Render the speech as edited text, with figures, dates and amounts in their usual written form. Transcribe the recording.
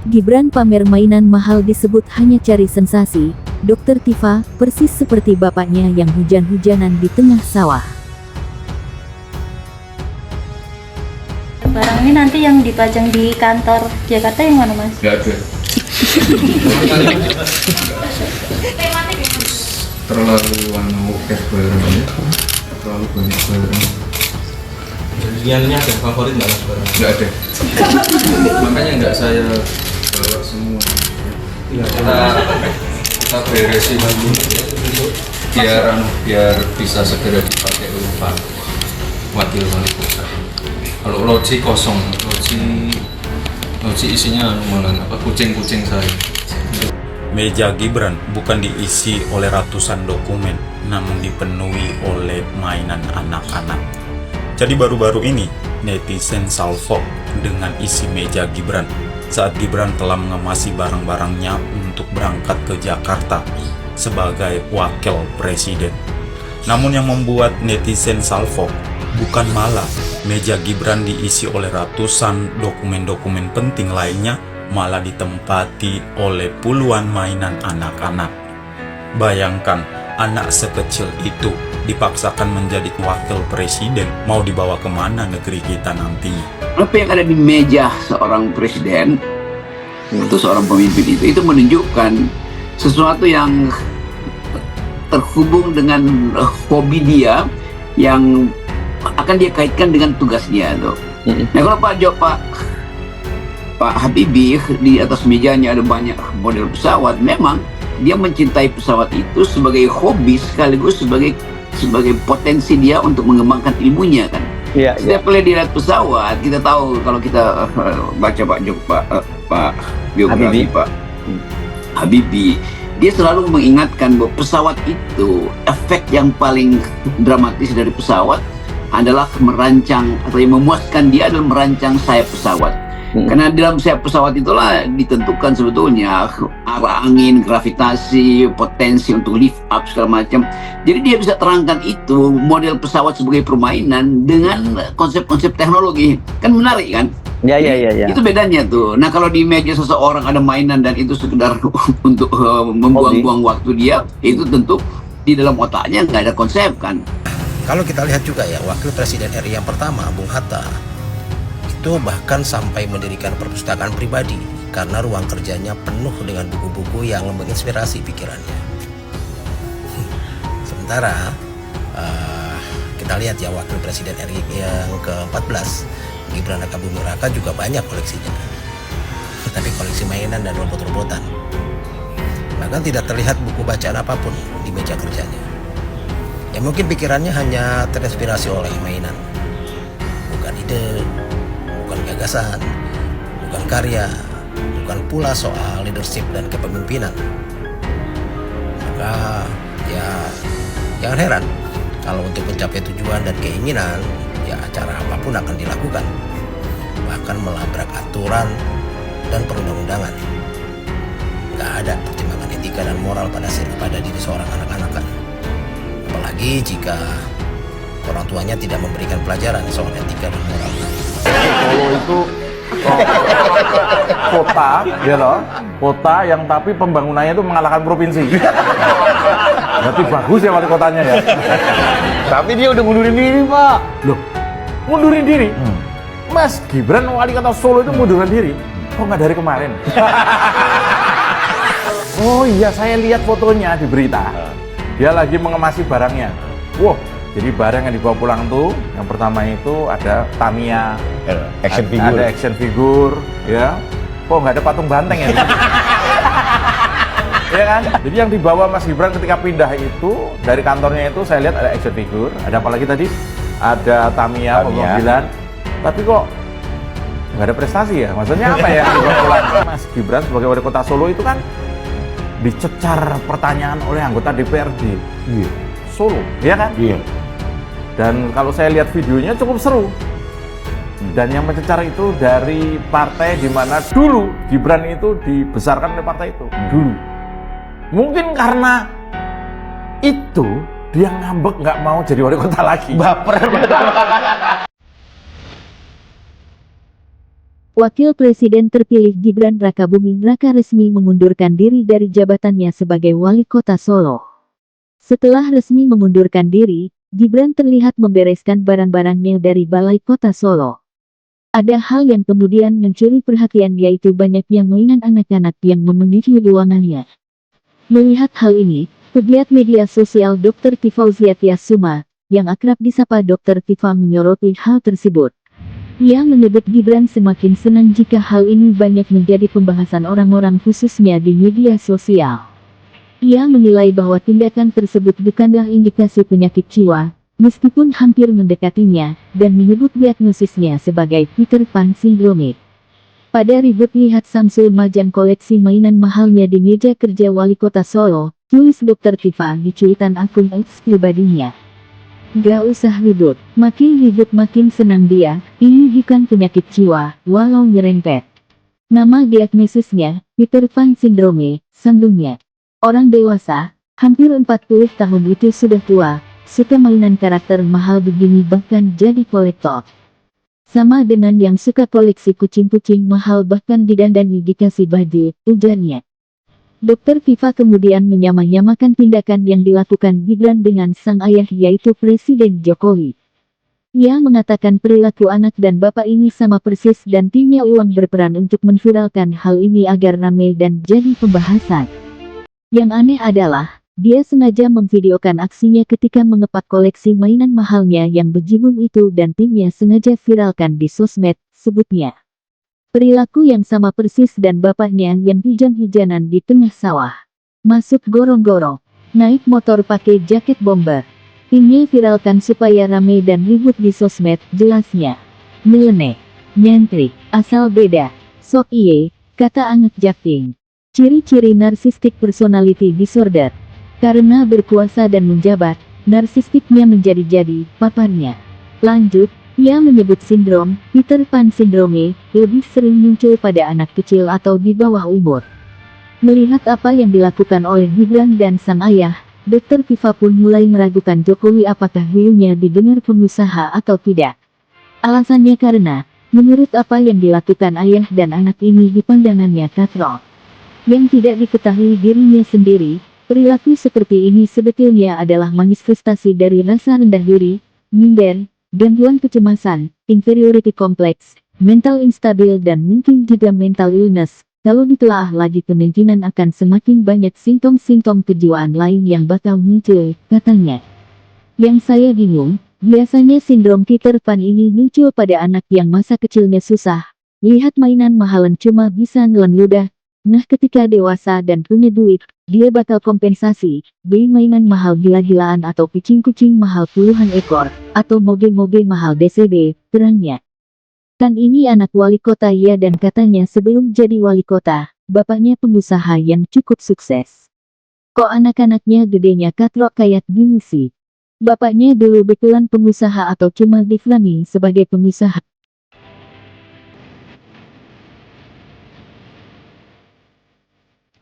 Gibran pamer mainan mahal disebut hanya cari sensasi. Dokter Tifa, persis seperti bapaknya yang hujan-hujanan di tengah sawah. Barang ini nanti yang dipajang di kantor Jakarta yang mana, Mas? Nggak ada. Terlalu barangnya, terlalu banyak barang. Ini ada favorit nggak, Mas? Nggak ada. Makanya nggak saya bawa semua. Kita beresin dulu biar bisa segera dipakai oleh Pak Wakil Wali Kota. Kalau loji kosong, loji isinya kucing-kucing saya. Meja Gibran bukan diisi oleh ratusan dokumen, namun dipenuhi oleh mainan anak-anak. Jadi baru-baru ini, netizen salvo dengan isi meja Gibran saat Gibran telah mengemasi barang-barangnya untuk berangkat ke Jakarta sebagai wakil presiden. Namun yang membuat netizen salvo bukan malah meja Gibran diisi oleh ratusan dokumen-dokumen penting lainnya, malah ditempati oleh puluhan mainan anak-anak. Bayangkan, anak sekecil itu dipaksakan menjadi wakil presiden, mau dibawa kemana negeri kita nantinya? Apa yang ada di meja seorang presiden atau seorang pemimpin itu menunjukkan sesuatu yang terhubung dengan hobi dia yang akan dia kaitkan dengan tugasnya tuh. Nah kalau Pak Habibie di atas mejanya ada banyak model pesawat, memang dia mencintai pesawat itu sebagai hobi sekaligus sebagai potensi dia untuk mengembangkan ilmunya kan. Setiap kali dia lihat pesawat, kita tahu kalau kita baca Pak biografi Pak Habibie, dia selalu mengingatkan bahwa pesawat itu, efek yang paling dramatis dari pesawat adalah merancang, atau yang memuaskan dia adalah merancang sayap pesawat. Karena dalam sayap pesawat itulah ditentukan sebetulnya arah angin, gravitasi, potensi untuk lift up segala macam. Jadi dia bisa terangkan itu model pesawat sebagai permainan dengan konsep-konsep teknologi. Kan menarik kan? Ya. Itu bedanya tuh. Nah kalau di meja seseorang ada mainan dan itu sekedar untuk membuang-buang waktu dia, itu tentu di dalam otaknya nggak ada konsep kan. Kalau kita lihat juga ya, Wakil Presiden RI yang pertama, Bung Hatta, itu bahkan sampai mendirikan perpustakaan pribadi karena ruang kerjanya penuh dengan buku-buku yang menginspirasi pikirannya. Sementara kita lihat ya, Wakil Presiden RI yang ke-14, Gibran Rakabuming Raka juga banyak koleksinya, tapi koleksi mainan dan robot-robotan. Bahkan tidak terlihat buku bacaan apapun di meja kerjanya. Ya mungkin pikirannya hanya terinspirasi oleh mainan, bukan ide, bukan gagasan, bukan karya, bukan pula soal leadership dan kepemimpinan. Maka ya jangan heran kalau untuk mencapai tujuan dan keinginan, ya cara apapun akan dilakukan, bahkan melabrak aturan dan perundang-undangan. Gak ada pertimbangan etika dan moral pada diri seorang anak-anak kan. Apalagi jika orang tuanya tidak memberikan pelajaran soal etika dan moral. Solo itu kota, ya loh, kota yang tapi pembangunannya itu mengalahkan provinsi. Berarti bagus ya wali kotanya ya. Tapi dia udah mundurin diri, Pak. Loh, mundurin diri? Mas Gibran wali kota Solo itu mundurin diri? Kok nggak dari kemarin? Oh iya, saya lihat fotonya di berita. Dia lagi mengemasi barangnya. Wow, jadi barang yang dibawa pulang tuh, yang pertama itu ada Tamiya, Action figure. ada action figure, ya. Kok nggak ada patung banteng ya? Ya kan? Jadi yang dibawa Mas Gibran ketika pindah itu dari kantornya itu saya lihat ada action figure, ada apa lagi tadi? Ada Tamiya, mobilan. Tapi kok nggak ada prestasi ya? Maksudnya apa ya? Mas Gibran sebagai wali kota Solo itu kan dicecar pertanyaan oleh anggota DPRD Solo, ya kan? Iya. Dan kalau saya lihat videonya cukup seru. Dan yang mencecar itu dari partai di mana dulu Gibran itu dibesarkan oleh partai itu dulu. Mungkin karena itu dia ngambek nggak mau jadi wali kota lagi. Baper. Wakil Presiden terpilih Gibran Rakabuming Raka resmi mengundurkan diri dari jabatannya sebagai Wali Kota Solo. Setelah resmi mengundurkan diri, Gibran terlihat membereskan barang-barangnya dari Balai Kota Solo. Ada hal yang kemudian mencuri perhatian, yaitu banyaknya mainan anak-anak yang memenuhi ruangannya. Melihat hal ini, pegiat media sosial Dr. Tifa Suma, yang akrab disapa Dr. Tifa, menyoroti hal tersebut. Ia menyebut Gibran semakin senang jika hal ini banyak menjadi pembahasan orang-orang khususnya di media sosial. Ia menilai bahwa tindakan tersebut bukanlah indikasi penyakit jiwa, meskipun hampir mendekatinya, dan menyebut diagnosisnya sebagai Peter Pan Syndrome. Pada ribut lihat Samsul Majan koleksi mainan mahalnya di meja kerja Wali Kota Solo, tulis Dr. Tifa di cuitan akun X pribadinya. Gak usah ribut, makin ribut makin senang dia, ini bukan penyakit jiwa, walau nyerempet. Nama diagnosisnya, Peter Pan Syndrome, sambungnya. Orang dewasa, hampir 40 tahun itu sudah tua, suka mainan karakter mahal begini bahkan jadi kolektor. Sama dengan yang suka koleksi kucing-kucing mahal bahkan didandani dikasih baju, ujarnya. Dr. Tifa kemudian menyamanyamakan tindakan yang dilakukan Gibran dengan sang ayah, yaitu Presiden Jokowi. Ia mengatakan perilaku anak dan bapak ini sama persis dan timnya Uang berperan untuk menviralkan hal ini agar ramai dan jadi pembahasan. Yang aneh adalah, dia sengaja memvideokan aksinya ketika mengepak koleksi mainan mahalnya yang bejibun itu dan timnya sengaja viralkan di sosmed, sebutnya. Perilaku yang sama persis dan bapaknya yang hujan-hujanan di tengah sawah. Masuk gorong-gorong, naik motor pakai jaket bomber. Timnya viralkan supaya ramai dan ribut di sosmed, jelasnya. Nyeleneh, nyentrik, asal beda, sok iye, kata Anget Jakting. Ciri-ciri narcissistic personality disorder. Karena berkuasa dan menjabat, narsistiknya menjadi-jadi, paparnya. Lanjut, ia menyebut sindrom Peter Pan Syndrome lebih sering muncul pada anak kecil atau di bawah umur. Melihat apa yang dilakukan oleh Gibran dan sang ayah, Dr. Tifa pun mulai meragukan Jokowi apakah realnya didengar pengusaha atau tidak. Alasannya karena, menurut apa yang dilakukan ayah dan anak ini di pandangannya katrok. Yang tidak diketahui dirinya sendiri, perilaku seperti ini sebetulnya adalah manifestasi dari rasa rendah diri, minder, gangguan kecemasan, inferiority complex, mental instabil dan mungkin juga mental illness. Kalau ditelaah lagi kemungkinan akan semakin banyak simptom-simptom kejiwaan lain yang bakal muncul, katanya. Yang saya bingung, biasanya sindrom Peter Pan ini muncul pada anak yang masa kecilnya susah. Lihat mainan mahalan cuma bisa nelan ludah. Nah ketika dewasa dan punya duit, dia bakal kompensasi, beli mainan mahal gila-gilaan atau kucing-kucing mahal puluhan ekor, atau mobil-mobil mahal DCB, terangnya. Kan ini anak wali kota ya, dan katanya sebelum jadi wali kota, bapaknya pengusaha yang cukup sukses. Kok anak-anaknya gedenya katrok kayak gini sih? Bapaknya dulu betulan pengusaha atau cuma diflaming sebagai pengusaha?